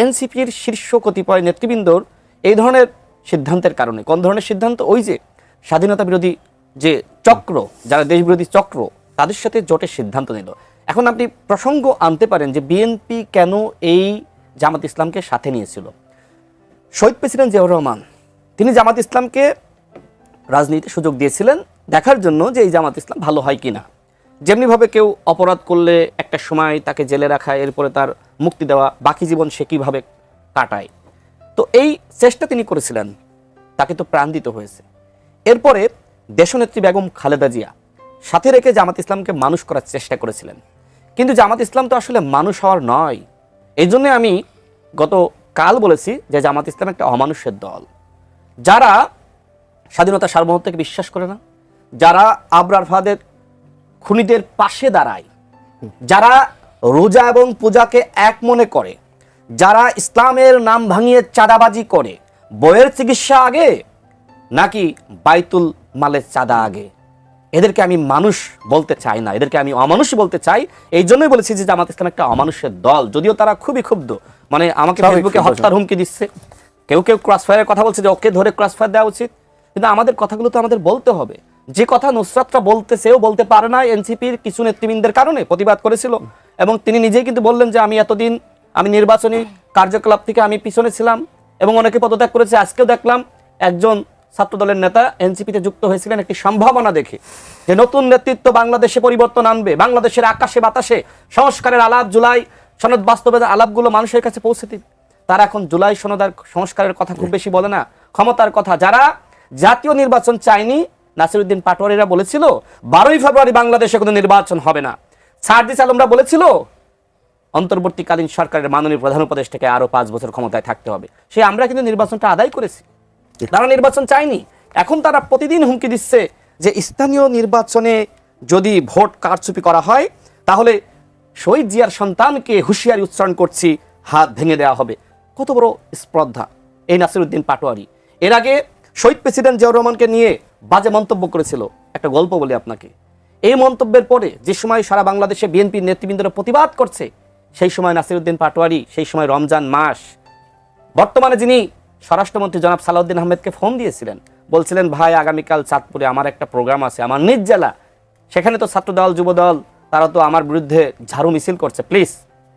এনসিপির শীর্ষ কতিপয় নেতৃবৃন্দর এই ধরনের সিদ্ধান্তের কারণে। কোন ধরনের সিদ্ধান্ত? ওই যে স্বাধীনতা বিরোধী যে চক্র, যারা দেশবিরোধী চক্র, তাদের সাথে জোটের সিদ্ধান্ত নিল। এখন আপনি প্রসঙ্গ আনতে পারেন যে বিএনপি কেন এই জামাত ইসলামকে সাথে নিয়েছিল। শহীদ প্রেসিডেন্ট জিয়াউর রহমান তিনি জামাত ইসলামকে রাজনীতিতে সুযোগ দিয়েছিলেন দেখার জন্য যে এই জামাত ইসলাম ভালো হয় কিনা। যেমনিভাবে কেউ অপরাধ করলে একটা সময় তাকে জেলে রাখা, এরপরে তার মুক্তি দেওয়া, বাকি জীবন সে কীভাবে কাটায়, তো এই চেষ্টা তিনি করেছিলেন। তাকে তো প্রাণ দিতে হয়েছে। এরপরে দেশনেত্রী বেগম খালেদা জিয়া সাথে রেখে জামাত ইসলামকে মানুষ করার চেষ্টা করেছিলেন। কিন্তু জামাত ইসলাম তো আসলে মানুষ হওয়ার নয়। এই জন্য আমি গত কাল বলেছি যে জামাত ইসলাম একটা অমানুষের দল, যারা স্বাধীনতা সার্বভৌমত্বকে বিশ্বাস করে না, যারা আবরার ফাদের খুনিদের পাশে দাঁড়ায়, যারা রোজা এবং পূজাকে এক মনে করে, যারা ইসলামের নাম ভাঙিয়ে চাঁদাবাজি করে। বইয়ের চিকিৎসা আগে নাকি বাইতুল মালের চাঁদা আগে? এদেরকে আমি মানুষ বলতে চাই না, এদেরকে আমি অমানুষ বলতে চাই। এই জন্যই বলেছি যে জামাত ইসলাম একটা অমানুষের দল। যদিও তারা খুবই ক্ষুব্ধ, মানে আমাকে ফেসবুকে হত্যার হুমকি দিচ্ছে, কেউ কেউ ক্রসফায়ারের কথা বলছে যে ওকে ধরে ক্রসফায়ার দেওয়া উচিত। কিন্তু আমাদের কথাগুলো তো আমাদের বলতে হবে। যে কথা নুসরাতরা বলতেছেও বলতে পারে না, এনসিপির কিছু নেতৃবৃন্দের কারণে প্রতিবাদ করেছিল। এবং তিনি নিজেই কিন্তু বললেন যে আমি এতদিন আমি নির্বাচনী কার্যকলাপ থেকে আমি পিছনে ছিলাম এবং অনেকে পদত্যাগ করেছে। আজকেও দেখলাম একজন ছাত্রদলের নেতা এনসিপিতে যুক্ত হয়েছিলেন একটি সম্ভাবনা দেখে, যে নতুন নেতৃত্ব বাংলাদেশে পরিবর্তন আনবে, বাংলাদেশের আকাশে বাতাসে সংস্কারের আলাপ, জুলাই সনদ বাস্তবায়নের আলাপগুলো মানুষের কাছে পৌঁছে দিবে। তারা এখন জুলাই সনদ আর সংস্কারের কথা খুব বেশি বলে না, ক্ষমতার কথা। যারা জাতীয় নির্বাচন চায়নি, নাসিরউদ্দিন পাটোয়ারিরা বলেছিল 12ই ফেব্রুয়ারি বাংলাদেশে কোনো নির্বাচন হবে না। সার্জিস আলমরা বলেছিল অন্তর্বর্তীকালীন সরকারের মাননীয় প্রধান উপদেষ্টাকে আরো 5 বছর ক্ষমতায় থাকতে হবে। সে আমরা কিন্তু নির্বাচনটা আদায় করেছি, তারা নির্বাচন চায়নি। এখন তারা প্রতিদিন হুমকি দিচ্ছে যে স্থানীয় নির্বাচনে যদি ভোট কারচুপি করা হয় তাহলে শহীদ জিয়ার সন্তানকে হুঁশিয়ারি উচ্চারণ করছি, হাত ভেঙে দেওয়া হবে। কত বড় স্পর্ধা এই নাসিরউদ্দিন পাটোয়ারি। এর আগে শহীদ প্রেসিডেন্ট জিয়াউর রহমানকে নিয়ে বাজে মন্তব্য করেছিল। একটা গল্প বলি আপনাকে। এই মন্তব্যের পরে যে সময় সারা বাংলাদেশে বিএনপির নেতৃবৃন্দরা প্রতিবাদ করছে, সেই সময় নাসিরউদ্দিন পাটোয়ারি, সেই সময় রমজান মাস, বর্তমানে যিনি স্বরাষ্ট্রমন্ত্রী জনাব সালাউদ্দিন আহমেদকে ফোন দিয়েছিলেন, বলছিলেন ভাই আগামীকাল চাঁদপুরে আমার একটা প্রোগ্রাম আছে, আমার নিজ জেলা, সেখানে তো ছাত্রদল যুবদল তারা তো আমার বিরুদ্ধে ঝাড়ু মিছিল করছে, প্লিজ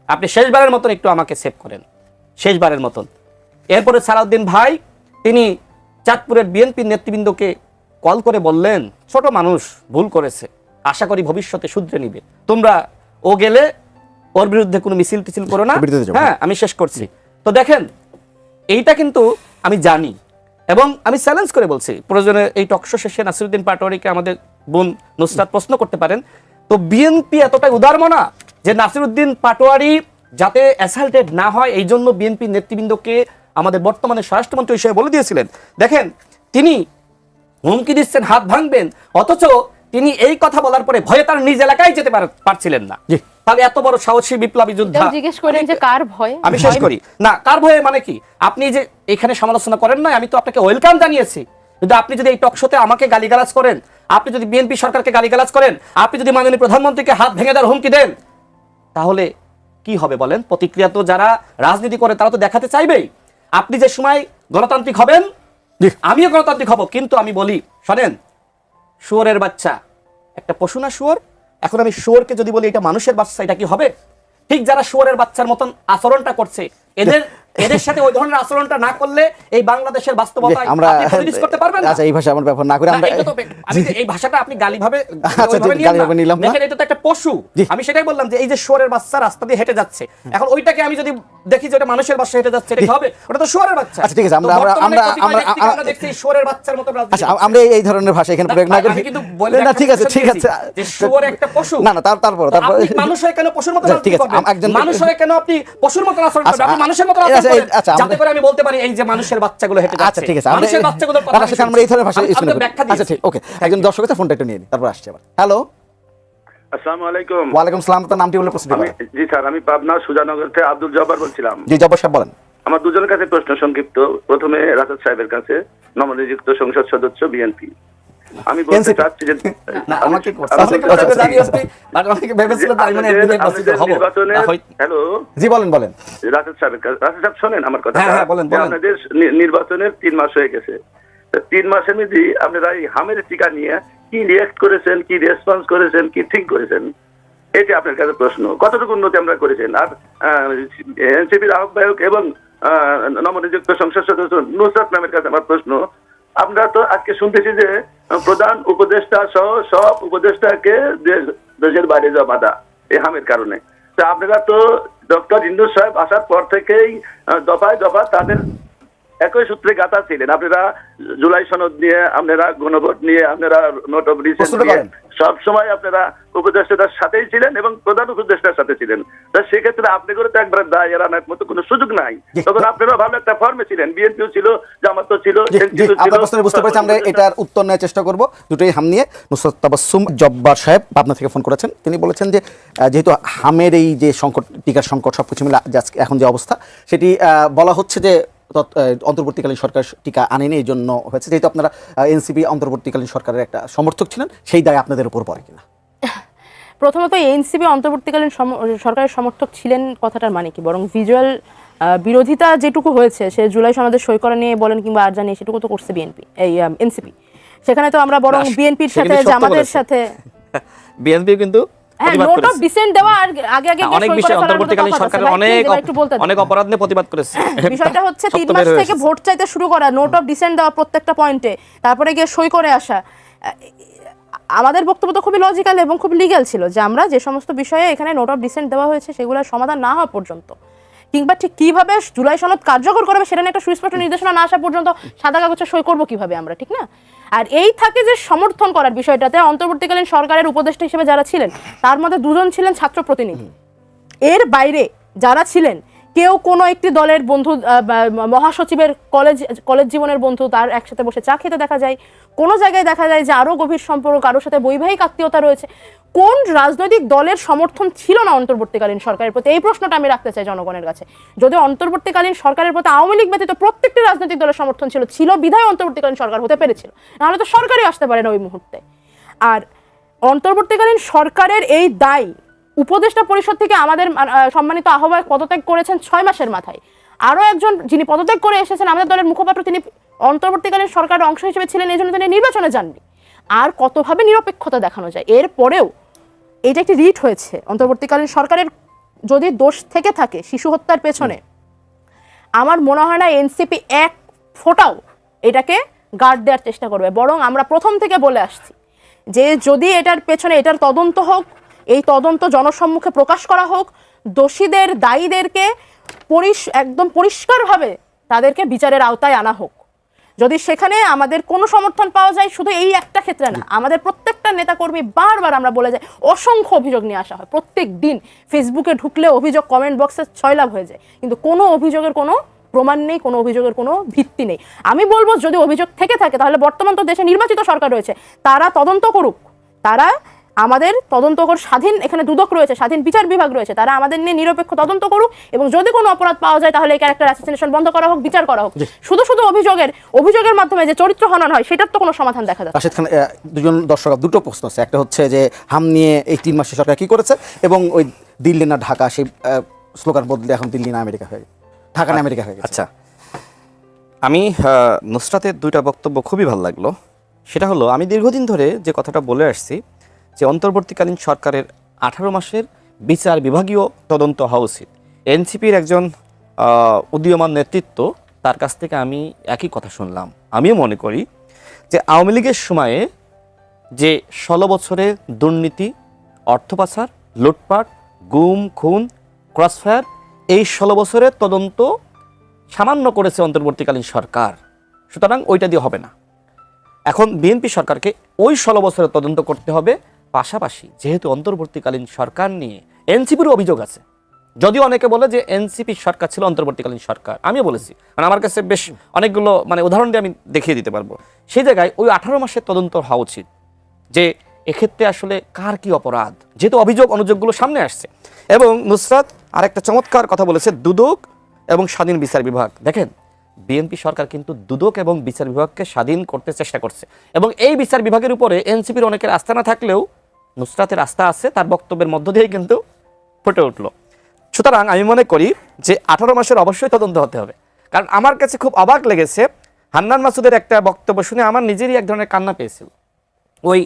আপনি শেষবারের মতন একটু আমাকে সেভ করেন, শেষবারের মতন। এরপরে সালাউদ্দিন ভাই তিনি চাঁদপুরের বিএনপির নেতৃবৃন্দকে কল করে বললেন, ছোট মানুষ ভুল করেছে, আশা করি ভবিষ্যতে শুধরে নিবে, তোমরা ও গেলে ওর বিরুদ্ধে কোনো মিছিল টিছিল করো না। হ্যাঁ, আমি শেষ করছি। তো দেখেন, এইটা কিন্তু আমি জানি এবং আমি চ্যালেঞ্জ করে বলছি, প্রয়োজনে এই টকশো শেষে নাসিরউদ্দিন পাটোয়ারিকে আমাদের বোন নুসরাত প্রশ্ন করতে পারেন। তো বিএনপি এতটাই উদারমনা যে নাসিরউদ্দিন পাটোয়ারি যাতে অ্যাসাল্টেড না হয়, এই জন্য বিএনপি নেতৃবৃন্দকে আমাদের বর্তমানে স্বরাষ্ট্রমন্ত্রী হিসেবে বলে দিয়েছিলেন। দেখেন, তিনি হুমকি দিচ্ছেন হাত ভাঙবেন, অথচ তিনি এই কথা বলার পরে ভয়ে তার নিজ এলাকায় যেতে পারছিলেন না। তাহলে এত বড় সাহসী বিপ্লবী যোদ্ধা, জিজ্ঞেস করেন যে কার ভয়? আমি শেষ করি না, কার ভয়ে মানে কি? আপনি যে এখানে সমালোচনা করেন না, আমি তো আপনাকে ওয়েলকাম জানিয়েছি। কিন্তু আপনি যদি এই টকশোতে আমাকে গালিগালাজ করেন, আপনি যদি বিএনপি সরকারকে গালিগালাজ করেন, আপনি যদি মাননীয় প্রধানমন্ত্রীকে হাত ভেঙে দেওয়ার হুমকি দেন, তাহলে কি হবে বলেন? প্রতিক্রিয়া তো যারা রাজনীতি করে তারা তো দেখাতে চাইবেই। আপনি যে সময় গণতান্ত্রিক হবেন, আমিও গণতান্ত্রিক হব, কিন্তু আমি বলি শোনেন, শুয়োরের বাচ্চা একটা পশু না শুয়োর? এখন আমি শুয়োরকে যদি বলি এটা মানুষের বাচ্চা, এটা কি হবে? ঠিক যারা শুয়োরের বাচ্চার মতন আচরণটা করছে, এদের সাথে ওই ধরনের আচরণটা না করলে এই বাংলাদেশের বাস্তবতায় আমরা আপনি করতে পারবেন না। আচ্ছা, এই ভাষা আমার ব্যবহার না করে আমরা আমি এই ভাষাটা আপনি গালিভাবে নিলাম না, দেখেন এটা তো একটা পশু। আমি সেটাই বললাম যে এই যে শুয়োরের বাচ্চা রাস্তা দিয়ে হেঁটে যাচ্ছে, এখন ওইটাকে আমি যদি দেখি যে ওটা মানুষের বাচ্চা হেঁটে যাচ্ছে, এটা কি হবে? ওটা তো শুয়োরের বাচ্চা। আচ্ছা ঠিক আছে, আমরা দেখছি শুয়োরের বাচ্চার মতো রাজনীতি। আচ্ছা, আমরা এই ধরনের ভাষা এখানে প্রয়োগ না করি। আমি কিন্তু বলি না, ঠিক আছে ঠিক আছে, যে শুয়োর একটা পশু। না না, তারপর আপনি মানুষ হয়ে কেন পশুর মতো রাজনীতি করবেন? মানুষ হয়ে কেন আপনি পশুর মতো আচরণ করবেন? আপনি মানুষের মতো আচরণ করবেন, যাতে করে আমি বলতে পারি এই যে মানুষের বাচ্চাগুলো হেঁটে যাচ্ছে। আচ্ছা ঠিক আছে, মানুষের বাচ্চাগুলোর কথা আমরা এই ধরনের ভাষা ইউজ করি। ব্যাখ্যা দিই। আচ্ছা ঠিক, ওকে, একজন দর্শক আছে, ফোনটা একটু নিয়ে নিই, তারপর আসছি আবার। হ্যালো, আসসালামু আলাইকুম। ওয়ালাইকুম সালাম, আপনার নামটি বলে প্রশ্ন করুন। জি স্যার, আমি পাবনা সুজানগর থেকে আব্দুল জব্বার বলছিলাম। জি জব্বার সাহেব বলেন। আমার দুজনের কাছে প্রশ্ন সংক্ষিপ্ত। প্রথমে রাসেল সাহেবের কাছে, নবনিযুক্ত সংসদ সদস্য বিএনপি। আমি বলতে NCP চাচ্ছি যে না আমাকে আচ্ছা, আচ্ছা, আমাকে ভেবেছিলেন তাই মানে এমনি নির্বাচিত হব জি বলেন রাশেদ সাহেব শোনেন আমার কথা। হ্যাঁ, বলেন। আপনাদের নির্বাচনের 3 মাস হয়ে গেছে। 3 মাসের মধ্যে আপনারা এই হামের টিকা নিয়ে কি রিয়েক্ট করেছেন, কি রেসপন্স করেছেন, কি ঠিক করেছেন, এটা আপনার কাছে প্রশ্ন। কতটুকু উন্নতি আমরা করেছেন? আর এনসিপির আহ্বায়ক এবং নবনিযুক্ত সংসদ সদস্য নুসরাত নামের কাছে আমার প্রশ্ন, আমরা তো আজকে শুনতেছি যে প্রধান উপদেষ্টা সহ সব উপদেষ্টাকে দেশের বাইরে যাওয়া বাধা এই হামের কারণে। তা আপনারা তো ডক্টর ইন্দ্র সাহেব আসার পর থেকেই দফায় দফা তাদের একই সূত্রে গাথা ছিলেন। আপনারা জুলাই সনদ নিয়ে, আপনারা গণভোট নিয়ে, আপনারা নোট অফ ডিসেন্ট নিয়ে সব সময় আপনারা উপদেষ্টার সাথেই ছিলেন এবং প্রধান উপদেষ্টার সাথে ছিলেন। তা সেক্ষেত্রে আপনি করে তো একবার দায় এড়ানোর মতো কোনো সুযোগ নাই। তখন আপনারা ভালো একটা ফর্মে ছিলেন, বিএনপিও ছিল, জামাতও ছিল, বুঝতে পেরেছি। আমরা এটার উত্তর নেওয়ার চেষ্টা করব। দুটোই হাম নিয়ে নুসরাত তাবাসসুম জব্বার সাহেব পাবনা থেকে ফোন করেছেন। তিনি বলেছেন যে যেহেতু হামের এই যে সংকট, টিকার সংকট সবকিছু মিলে এখন যে অবস্থা, সেটি বলা হচ্ছে যে অন্তর্বর্তীকালীন সরকার টিকা আনেনি, এই জন্য হয়েছে। যেহেতু আপনারা এনসিপি অন্তর্বর্তীকালীন সরকারের একটা সমর্থক ছিলেন, সেই দায় আপনাদের উপর পড়ে কিনা? প্রথমত এনসিপি অন্তর্বর্তীকালীন সরকারের সমর্থক ছিলেন কথাটার মানে কি? বরং ভিজুয়াল বিরোধিতা যেটুকু হয়েছে, সে জুলাই সনদের সই করা নিয়ে বলেন কিংবা আর জানিয়ে, সেটুকু তো করছে বিএনপি, এই এনসিপি। সেখানে তো আমরা বরং বিএনপির সাথে, জামাতের সাথে, বিএনপি কিন্তু নোট অফ ডিসেন্ট দেওয়া আর আগে অনেক বিষয় অন্তর্বর্তীকালীন সরকারের অনেক অপরাধ নিয়ে প্রতিবাদ করেছে। বিষয়টা হচ্ছে 3 মাস থেকে ভোট চাইতে শুরু করা, নোট অফ ডিসেন্ট দেওয়া প্রত্যেকটা পয়েন্টে, তারপরে গিয়ে সই করে আসা। আমাদের বক্তব্য তো খুবই লজিক্যাল এবং খুব লিগ্যাল ছিল যে আমরা যে সমস্ত বিষয়ে এখানে নোট অফ ডিসেন্ট দেওয়া হয়েছে সেগুলোর সমাধান না হওয়া পর্যন্ত, কিংবা ঠিক কিভাবে জুলাই সনদ কার্যকর করবে সেটা নিয়ে একটা সুস্পষ্ট নির্দেশনা না আসা পর্যন্ত সাদা কাগজে সই করবো কিভাবে আমরা, ঠিক না? আর এই থাকে যে সমর্থন করার বিষয়টাতে অন্তর্বর্তীকালীন সরকারের উপদেষ্টা হিসেবে যারা ছিলেন, তার মধ্যে 2 জন ছিলেন ছাত্র প্রতিনিধি। এর বাইরে যারা ছিলেন, কেউ কোনো একটি দলের বন্ধু, মহাসচিবের কলেজ জীবনের বন্ধু, তার একসাথে বসে চা খেতে দেখা যায়। কোনো জায়গায় দেখা যায় যে আরও গভীর সম্পর্ক, কারোর সাথে বৈবাহিক আত্মীয়তা রয়েছে। কোন রাজনৈতিক দলের সমর্থন ছিল না অন্তর্বর্তীকালীন সরকারের প্রতি? এই প্রশ্নটা আমি রাখতে চাই জনগণের কাছে। যদি অন্তর্বর্তীকালীন সরকারের প্রতি আওয়ামী লীগ ব্যতীত প্রত্যেকটি রাজনৈতিক দলের সমর্থন ছিল বিধায় অন্তর্বর্তীকালীন সরকার হতে পেরেছিল, নাহলে তো সরকারই আসতে পারে না ওই মুহূর্তে। আর অন্তর্বর্তীকালীন সরকারের এই দায় উপদেষ্টা পরিষদ থেকে আমাদের সম্মানিত আহ্বায়ক পদত্যাগ করেছেন 6 মাসের মাথায়। আরও একজন যিনি পদত্যাগ করে এসেছেন আমাদের দলের মুখপাত্র, তিনি অন্তর্বর্তীকালীন সরকারের অংশ হিসেবে ছিলেন, এই জন্য তিনি নির্বাচনে যাননি। আর কতভাবে নিরপেক্ষতা দেখানো যায়? এরপরেও এটা একটি রিট হয়েছে। অন্তর্বর্তীকালীন সরকারের যদি দোষ থেকে থাকে শিশু হত্যার পেছনে, আমার মনে হয় না এনসিপি এক ফোঁটাও এটাকে গার্ড দেওয়ার চেষ্টা করবে। বরং আমরা প্রথম থেকে বলে আসছি যে যদি এটার পেছনে, এটার তদন্ত হোক, এই তদন্ত জনসম্মুখে প্রকাশ করা হোক, দোষীদের, দায়ীদেরকে একদম পরিষ্কারভাবে তাদেরকে বিচারের আওতায় আনা হোক। যদি সেখানে আমাদের কোনো সমর্থন পাওয়া যায়, শুধু এই একটা ক্ষেত্রে না, আমাদের প্রত্যেকটা নেতাকর্মী বারবার আমরা বলে যাই, অসংখ্য অভিযোগ নিয়ে আসা হয় প্রত্যেক দিন। ফেসবুকে ঢুকলে অভিযোগ কমেন্ট বক্সে 6 লাখ হয়ে যায়, কিন্তু কোনো অভিযোগের কোনো প্রমাণ নেই, কোনো অভিযোগের কোনো ভিত্তি নেই। আমি বলবো যদি অভিযোগ থেকে থাকে তাহলে বর্তমান তো দেশে নির্বাচিত সরকার রয়েছে, তারা তদন্ত করুক। তারা আমাদের তদন্তকর স্বাধীন, এখানে দুদক রয়েছে, স্বাধীন বিচার বিভাগ রয়েছে, তারা আমাদের নিয়ে নিরপেক্ষ তদন্ত করুক এবং যদি কোনো অপরাধ পাওয়া যায় তাহলে এই ক্যারেক্টার অ্যাসাসিনেশন বন্ধ করা হোক, বিচার করা হোক। শুধু অভিযোগের মাধ্যমে যে চরিত্র হনন হয় সেটার তো কোনো সমাধান দেখা যাচ্ছে। রাশেদ খান, দুজন দর্শক, দুটো প্রশ্ন আছে। একটা হচ্ছে যে হাম নিয়ে এই 3 মাসে সরকার কি করেছে, এবং ওই দিল্লি না ঢাকা, সেই স্লোগান বদলে এখন দিল্লি না আমেরিকা হয়ে গেছে, ঢাকা না আমেরিকা হয়ে গেছে। আচ্ছা, আমি নুসরাতের 2টা বক্তব্য খুবই ভালো লাগলো। সেটা হলো, আমি দীর্ঘদিন ধরে যে কথাটা বলে আসছি যে অন্তর্বর্তীকালীন সরকারের 18 মাসের বিচার বিভাগীয় তদন্ত হওয়া উচিত। এনসিপির একজন উদীয়মান নেতৃত্ব, তার কাছ থেকে আমি একই কথা শুনলাম। আমিও মনে করি যে আওয়ামী লীগের সময়ে যে 16 বছরে দুর্নীতি, অর্থ পাচার, লুটপাট, গুম, খুন, ক্রসফায়ার, এই 16 বছরের তদন্ত সামান্য করেছে অন্তর্বর্তীকালীন সরকার। সুতরাং ওইটা দিয়ে হবে না। এখন বিএনপি সরকারকে ওই 16 বছরের তদন্ত করতে হবে। পাশাপাশি যেহেতু অন্তর্বর্তীকালীন সরকার নিয়ে এনসিপির অভিযোগ আছে, যদিও অনেকে বলে যে এনসিপি সরকার ছিল অন্তর্বর্তীকালীন সরকার, আমিও বলেছি, কারণ আমার কাছে বেশ অনেকগুলো উদাহরণ দিয়ে আমি দেখিয়ে দিতে পারবো। সেই জায়গায় ওই 18 মাসের তদন্ত হওয়া উচিত যে এক্ষেত্রে আসলে কার কি অপরাধ, যেহেতু অভিযোগ অনুযোগগুলো সামনে আসছে। এবং নুসরাত আরেকটা চমৎকার কথা বলেছে, দুদক এবং স্বাধীন বিচার বিভাগ। দেখেন, বিএনপি সরকার কিন্তু দুদক এবং বিচার বিভাগকে স্বাধীন করতে চেষ্টা করছে, এবং এই বিচার বিভাগের উপরে এনসিপির অনেকের আস্থা না থাকলেও নুসরাতের আস্থা আছে, তার বক্তব্যের মধ্য দিয়েই কিন্তু ফুটে উঠলো। সুতরাং আমি মনে করি যে 18 মাসের অবশ্যই তদন্ত হতে হবে। কারণ আমার কাছে খুব অবাক লেগেছে হান্নান মাসুদের একটা বক্তব্য শুনে আমার নিজেরই এক ধরনের কান্না পেয়েছিল। ওই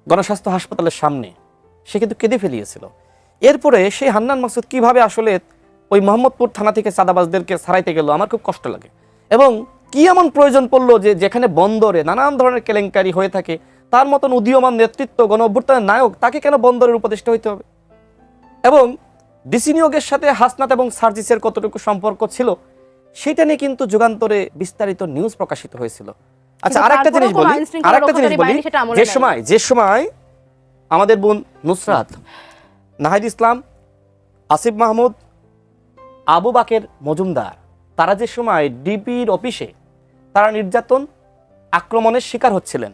গণস্বাস্থ্য হাসপাতালের সামনে সে কিন্তু কেঁদে ফেলিয়েছিল। এরপরে সেই হান্নান মাসুদ কিভাবে আসলে ওই মোহাম্মদপুর থানা থেকে চাঁদাবাজদেরকে ছাড়াইতে গেল আমার খুব কষ্ট লাগে। এবং কি এমন প্রয়োজন পড়লো যে যেখানে বন্দরে নানান ধরনের কেলেঙ্কারি হয়ে থাকে তার মতন উদীয়মান নেতৃত্ব গণ অভ্যুত্থানের নায়ক, তাকে কেন বন্দরের উপদেষ্টা হইতে হবে? এবং ডিসি নিয়োগের সাথে হাসনাত এবং সার্জিসের কতটুকু সম্পর্ক ছিল সেটা নিয়ে কিন্তু যুগান্তরে বিস্তারিত নিউজ প্রকাশিত হয়েছিল। আচ্ছা, আরেকটা জিনিস বলি, যে সময় আমাদের বোন নুসরাত, নাহিদ ইসলাম, আসিফ মাহমুদ, আবু বাকের মজুমদার, তারা যে সময় ডিবির অফিসে তারা নির্যাতন আক্রমণের শিকার হচ্ছিলেন,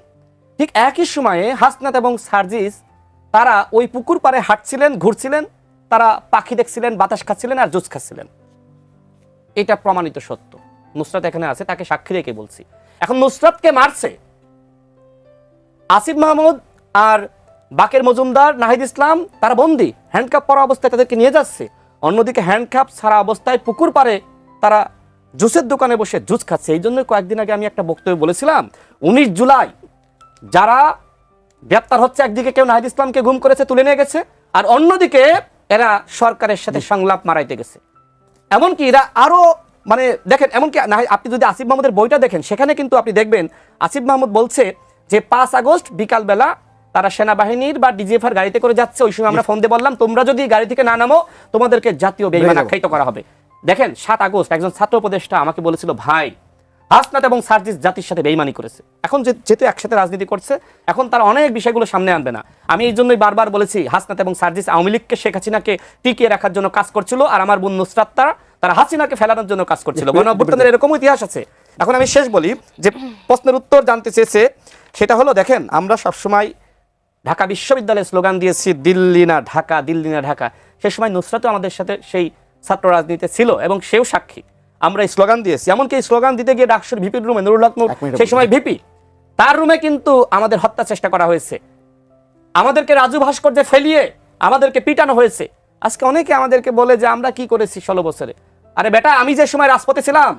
ঠিক একই সময়ে হাসনাত এবং সার্জিস তারা ওই পুকুর পাড়ে হাঁটছিলেন, ঘুরছিলেন, তারা পাখি দেখছিলেন, বাতাস খাচ্ছিলেন আর জুস খাচ্ছিলেন। এটা প্রমাণিত সত্য। নুসরাত এখানে আছে, তাকে সাক্ষী রেখে বলছি। এখন নুসরাতকে মারছে আসিফ মাহমুদ আর বাকের মজুমদার, নাহিদ ইসলাম, তারা বন্দী, হ্যান্ডকাপ পরা অবস্থায় তাদেরকে নিয়ে যাচ্ছে। অন্যদিকে হ্যান্ডকাপ ছাড়া অবস্থায় পুকুর পাড়ে তারা জুসের দোকানে বসে জুস খাচ্ছে। এই জন্য কয়েকদিন আগে আমি একটা বক্তব্য বলেছিলাম, 19 জুলাই যারা গ্রেপ্তার হচ্ছে, একদিকে কেউ নাহিদ ইসলামকে গুম করেছে, তুলে নিয়ে গেছে, আর অন্যদিকে এরা সরকারের সাথে সংলাপ মারাইতে গেছে। এমনকি এরা আরো দেখেন, এমনকি আপনি যদি আসিফ মাহমুদের বইটা দেখেন সেখানে কিন্তু আপনি দেখবেন আসিফ মাহমুদ বলছে যে 5 আগস্ট বিকালবেলা তারা সেনাবাহিনীর বা ডিজিএফআর গাড়িতে করে যাচ্ছে। ওই সময় আমরা ফোন দিয়ে বললাম তোমরা যদি গাড়ি থেকে না নামো তোমাদেরকে জাতীয় বেঈমান আখ্যায়িত করা হবে। দেখেন 7 আগস্ট একজন ছাত্র উপদেষ্টা আমাকে বলেছিল, ভাই হাসনাত এবং সার্জিস জাতির সাথে বেঈমানি করেছে। এখন যেহেতু একসাথে রাজনীতি করছে, এখন তারা অনেক বিষয়গুলো সামনে আনবে না। আমি এই জন্যই বারবার বলেছি হাসনাত এবং সার্জিস আওয়ামী লীগকে, শেখ হাসিনাকে টিকিয়ে রাখার জন্য কাজ করছিল, আর আমার বোন নুসরাত তারা হাসিনাকে ফেলানোর জন্য কাজ করছিল। গণ অভ্যুত্থানের এরকম ইতিহাস আছে। এখন আমি শেষ বলি যে প্রশ্নের উত্তর জানতে চেয়েছে, সেটা হলো দেখেন আমরা সবসময় ঢাকা বিশ্ববিদ্যালয়ের স্লোগান দিয়েছি দিল্লি না ঢাকা, দিল্লি না ঢাকা। সে সময় নুসরাতও আমাদের সাথে সেই ছাত্র রাজনীতিতে ছিল এবং সেও সাক্ষী। আমরা এই স্লোগান দিয়েছি, এমনকি এই স্লোগান দিতে গিয়ে ডাকসুর ভিপির রুমে, নুরুল হক নূর সেই সময় ভিপি, তার রুমে কিন্তু আমাদের হত্যা চেষ্টা করা হয়েছে। আমাদেরকে রাজু ভাস্কর্যে ফেলিয়ে আমাদেরকে পিটানো হয়েছে। আজকে অনেকে আমাদেরকে বলে যে আমরা কি করেছি 16 বছরে। আরে বেটা, আমি যে সময় রাজপথে ছিলাম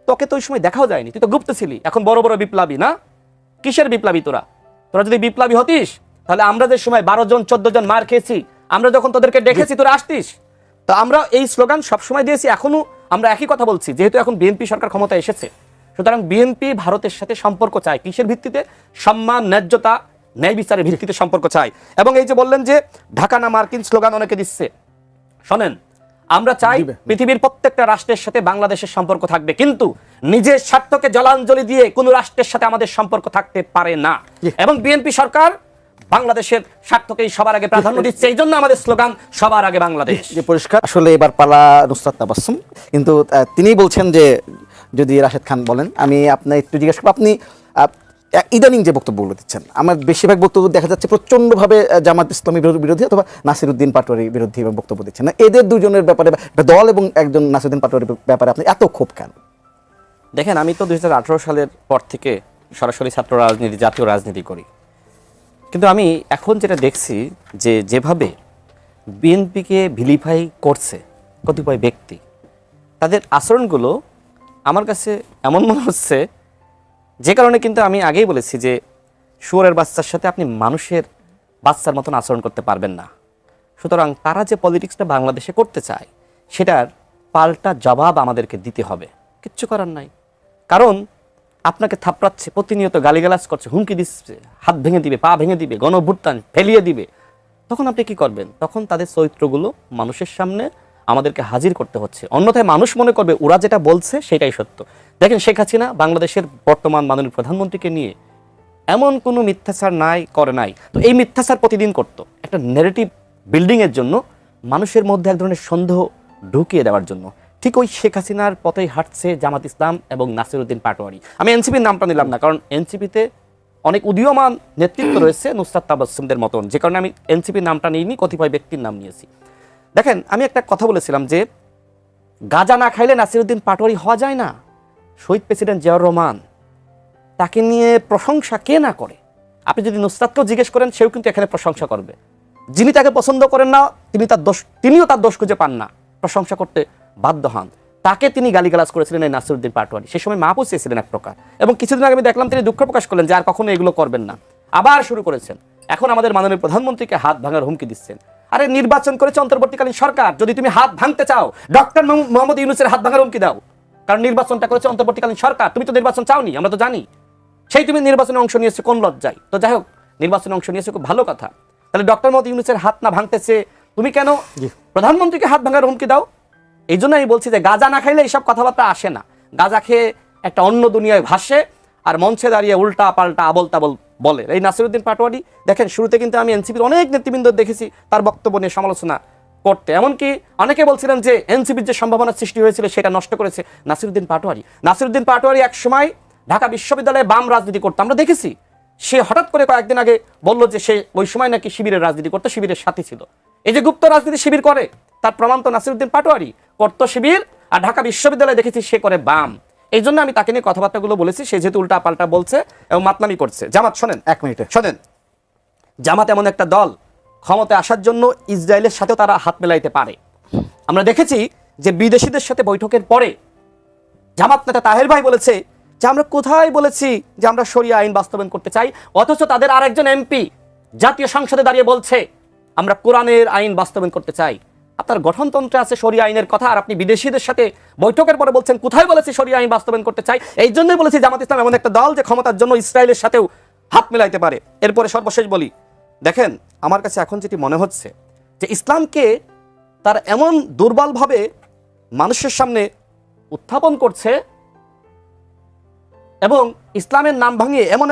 তোকে তো ওই সময় দেখাও যায়নি, তুই তো গুপ্ত ছিলি। এখন বড় বড় বিপ্লবী না, কিসের বিপ্লবী তোরা? তোরা যদি বিপ্লবী হতিস তাহলে আমরা যে সময় 12 জন 14 জন মার খেয়েছি, আমরা যখন তোদেরকে ডেকেছি তোরা আসতিস। তো আমরা এই স্লোগান সবসময় দিয়েছি, এখনো আমরা একই কথা বলছি। যেহেতু এখন বিএনপি সরকার ক্ষমতায় এসেছে, সুতরাং বিএনপি ভারতের সাথে সম্পর্ক চায়। কিসের ভিত্তিতে? সম্মান, ন্যায্যতা, ন্যায় বিচারের ভিত্তিতে সম্পর্ক চাই। এবং এই যে বললেন যে ঢাকা না মার্কিন স্লোগান অনেকে দিচ্ছে, শোনেন আমরা চাই পৃথিবীর প্রত্যেকটা রাষ্ট্রের সাথে বাংলাদেশের সম্পর্ক থাকবে, কিন্তু নিজের স্বার্থকে জলাঞ্জলি দিয়ে কোনো রাষ্ট্রের সাথে আমাদের সম্পর্ক থাকতে পারে না। এবং বিএনপি সরকার বাংলাদেশের স্বার্থকেই সবার আগে প্রাধান্য দিচ্ছে, এই জন্য আমাদের স্লোগান সবার আগে বাংলাদেশ। যে পরিষ্কার আসলে এবার পালা নুসরাত তাবাসসুম, কিন্তু তিনি বলছেন যে যদি রাশেদ খান বলেন, আমি আপনার একটু জিজ্ঞেস করব, আপনি ইদানিং যে বক্তব্যগুলো দিচ্ছেন, আমার বেশিরভাগ বক্তব্য দেখা যাচ্ছে প্রচণ্ডভাবে জামাত ইসলামী বিরোধী অথবা নাসিরউদ্দিন পাটোয়ারি বিরোধী বক্তব্য দিচ্ছেন না। এদের দুজনের ব্যাপারে, একটা দল এবং একজন নাসিরউদ্দিন পাটোয়ারির ব্যাপারে আপনি এত ক্ষোভ কেন? দেখেন, আমি তো 2018 সালের পর থেকে সরাসরি ছাত্র রাজনীতি, জাতীয় রাজনীতি করি, কিন্তু আমি এখন যেটা দেখছি যে যেভাবে বিএনপিকে ভিলিফাই করছে কতিপয় ব্যক্তি, তাদের আচরণগুলো আমার কাছে এমন মনে হচ্ছে, যে কারণে কিন্তু আমি আগেই বলেছি যে শুয়োরের বাচ্চার সাথে আপনি মানুষের বাচ্চার মতন আচরণ করতে পারবেন না। সুতরাং তারা যে পলিটিক্সটা বাংলাদেশে করতে চায় সেটার পাল্টা জবাব আমাদেরকে দিতে হবে, কিচ্ছু করার নাই। কারণ আপনাকে থাপড়াচ্ছে, প্রতিনিয়ত গালিগালাজ করছে, হুমকি দিচ্ছে, হাত ভেঙে দিবে, পা ভেঙে দিবে, গণ অভ্যুত্থান ফেলিয়ে দিবে, তখন আপনি কি করবেন? তখন তাদের চরিত্রগুলো মানুষের সামনে আমাদেরকে হাজির করতে হচ্ছে, অন্যথায় মানুষ মনে করবে ওরা যেটা বলছে সেটাই সত্য। দেখেন শেখ হাসিনা বাংলাদেশের বর্তমান মাননীয় প্রধানমন্ত্রীকে নিয়ে এমন কোনো মিথ্যাচার করে নাই। তো এই মিথ্যাচার প্রতিদিন করতো একটা নেগেটিভ বিল্ডিংয়ের জন্য, মানুষের মধ্যে এক ধরনের সন্দেহ ঢুকিয়ে দেওয়ার জন্য। ঠিক ওই শেখ হাসিনার পথেই হাঁটছে জামাত ইসলাম এবং নাসিরউদ্দিন পাটোয়ারি। আমি এনসিপির নামটা নিলাম না, কারণ এনসিপিতে অনেক উদীয়মান নেতৃত্ব রয়েছে নুসরাত তাবাসসুমদের মতন, যে কারণে আমি এনসিপির নামটা নিইনি, কতিপয় ব্যক্তির নাম নিয়েছি। দেখেন, আমি একটা কথা বলেছিলাম যে গাঁজা না খাইলে নাসিরউদ্দিন পাটোয়ারি হওয়া যায় না। শহীদ প্রেসিডেন্ট জিয়াউর রহমান, তাকে নিয়ে প্রশংসা কে না করে? আপনি যদি নুসরাতকেও জিজ্ঞেস করেন, সেও কিন্তু এখানে প্রশংসা করবে। যিনি তাকে পছন্দ করেন না, তিনিও তার দোষ খুঁজে পান না, প্রশংসা করতে বাধ্য হন। তাকে তিনি গালিগালাজ করেছিলেন এই নাসিরউদ্দিন পাটোয়ারি। সেই সময় মাহফুজ চেয়েছিলেন এক প্রকার, এবং কিছুদিন আগে আমি দেখলাম তিনি দুঃখ প্রকাশ করলেন যে আর কখনো এগুলো করবেন না। আবার শুরু করেছেন, এখন আমাদের মাননীয় প্রধানমন্ত্রীকে হাত ভাঙার হুমকি দিচ্ছেন। আরে নির্বাচন করেছে অন্তর্বর্তীকালীন সরকার, যদি তুমি হাত ভাঙতে চাও ডক্টর মোহাম্মদ ইউনূসের হাত ভাঙার হুমকি দাও, কারণ নির্বাচনটা করেছে অন্তর্বর্তীকালীন সরকার। তুমি তো নির্বাচন চাওনি, আমরা তো জানি। সেই তুমি নির্বাচনে অংশ নিয়েছো কোন লজ্জায়? তো যাই হোক, নির্বাচনে অংশ নিয়েছো, খুব ভালো কথা। তাহলে ডক্টর মোহাম্মদ ইউনূসের হাত না ভাঙতেছে, তুমি কেন প্রধানমন্ত্রীকে হাত ভাঙার হুমকি দাও? এই জন্য আমি বলছি যে গাঁজা না খাইলে এইসব কথাবার্তা আসে না। গাঁজা খেয়ে একটা অন্য দুনিয়ায় ভাসে, আর মঞ্চে দাঁড়িয়ে উল্টা পাল্টা আবল তাবল বলে। এই নাসিরউদ্দিন পাটোয়ারি দেখেন, শুরুতে কিন্তু আমি এনসিপির অনেক নেতৃবৃন্দ দেখেছি তার বক্তব্য নিয়ে সমালোচনা করতে, এমনকি অনেকে বলছিলেন যে এনসিপির যে সম্ভাবনা সৃষ্টি হয়েছিল সেটা নষ্ট করেছে নাসিরউদ্দিন পাটোয়ারি। নাসিরউদ্দিন পাটোয়ারি এক সময় ঢাকা বিশ্ববিদ্যালয়ে বাম রাজনীতি করতো, আমরা দেখেছি। সে হঠাৎ করে কয়েকদিন আগে বলল যে সে ওই সময় নাকি শিবিরের রাজনীতি করতো, শিবিরের সাথী ছিল। এই যে গুপ্ত রাজনীতি শিবির করে, তার প্রমাণ তো নাসিরউদ্দিন পাটোয়ারি করতো শিবির, আর ঢাকা বিশ্ববিদ্যালয়ে দেখেছি সে করে বাম। এই জন্য আমি তাকে নিয়ে কথাবার্তাগুলো বলেছি। সে যেহেতু উল্টা পাল্টা বলছে এবং মাতলামি করছে। জামাত শোনেন, 1 মিনিটে শোনেন, জামাত এমন একটা দল, ক্ষমতায় আসার জন্য ইসরায়েলের সাথেও তারা হাত মেলাইতে পারে। আমরা দেখেছি যে বিদেশিদের সাথে বৈঠকের পরে জামাত নেতা তাহের ভাই বলেছে যে আমরা কোথায় বলেছি যে আমরা শরিয়া আইন বাস্তবায়ন করতে চাই, অথচ তাদের আরেকজন এমপি জাতীয় সংসদে দাঁড়িয়ে বলছে আমরা কোরআনের আইন বাস্তবায়ন করতে চাই। আপনার গঠনতন্ত্রে আছে শরিয়া আইনের কথা, আর আপনি বিদেশিদের সাথে বৈঠকের পরে বলছেন কোথায় বলেছি শরিয়া আইন বাস্তবায়ন করতে চাই। এই জন্যই বলেছি জামাত ইসলাম এমন একটা দল যে ক্ষমতার জন্য ইসরায়েলের সাথেও হাত মেলাইতে পারে। এরপরে সর্বশেষ বলি, দেখেন আমার কাছে এখন যেটি মনে হচ্ছে যে ইসলামকে তার এমন দুর্বলভাবে মানুষের সামনে উত্থাপন করছে এবং ইসলামের নাম ভাঙিয়ে এমন